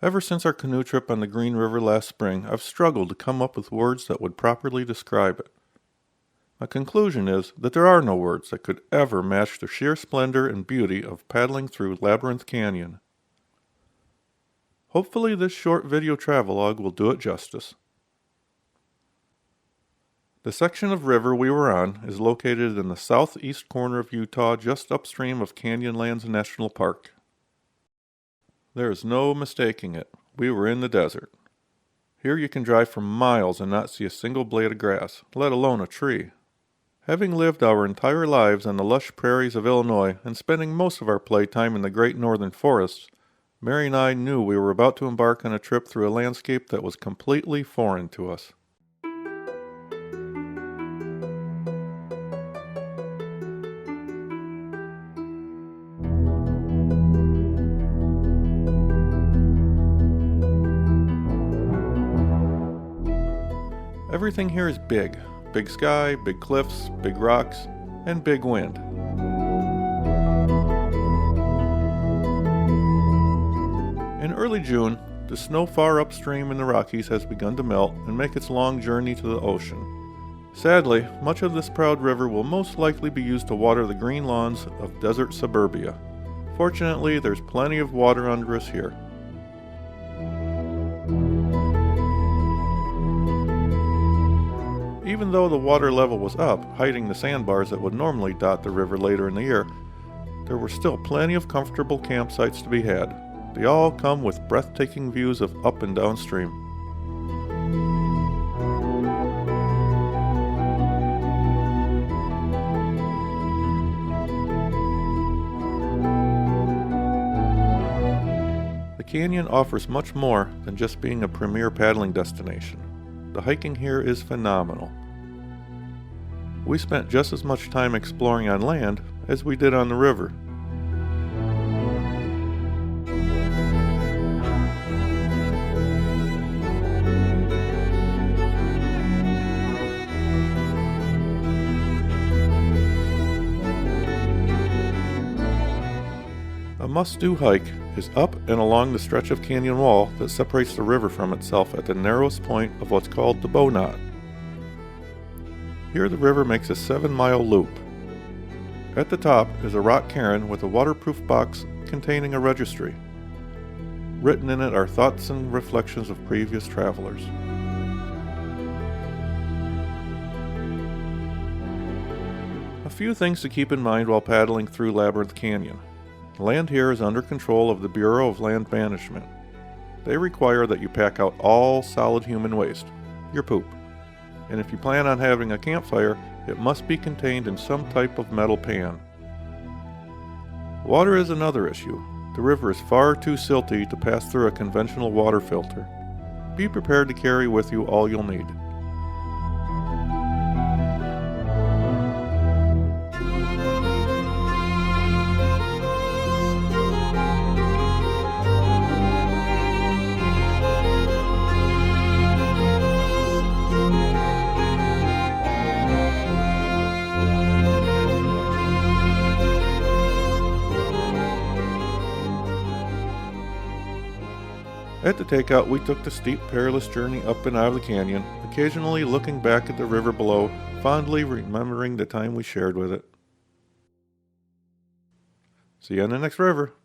Ever since our canoe trip on the Green River last spring, I've struggled to come up with words that would properly describe it. My conclusion is that there are no words that could ever match the sheer splendor and beauty of paddling through Labyrinth Canyon. Hopefully this short video travelogue will do it justice. The section of river we were on is located in the southeast corner of Utah, just upstream of Canyonlands National Park. There is no mistaking it. We were in the desert. Here you can drive for miles and not see a single blade of grass, let alone a tree. Having lived our entire lives on the lush prairies of Illinois and spending most of our playtime in the great northern forests, Merri and I knew we were about to embark on a trip through a landscape that was completely foreign to us. Everything here is big. Big sky, big cliffs, big rocks, and big wind. In early June, the snow far upstream in the Rockies has begun to melt and make its long journey to the ocean. Sadly, much of this proud river will most likely be used to water the green lawns of desert suburbia. Fortunately, there's plenty of water under us here. Even though the water level was up, hiding the sandbars that would normally dot the river later in the year, there were still plenty of comfortable campsites to be had. They all come with breathtaking views of up and downstream. The canyon offers much more than just being a premier paddling destination. The hiking here is phenomenal. We spent just as much time exploring on land as we did on the river. A must-do hike is up and along the stretch of canyon wall that separates the river from itself at the narrowest point of what's called the Bow Knot. Here the river makes a 7-mile loop. At the top is a rock cairn with a waterproof box containing a registry. Written in it are thoughts and reflections of previous travelers. A few things to keep in mind while paddling through Labyrinth Canyon. Land here is under control of the Bureau of Land Management. They require that you pack out all solid human waste, your poop. And if you plan on having a campfire, it must be contained in some type of metal pan. Water is another issue. The river is far too silty to pass through a conventional water filter. Be prepared to carry with you all you'll need. At the takeout, we took the steep, perilous journey up and out of the canyon, occasionally looking back at the river below, fondly remembering the time we shared with it. See you on the next river.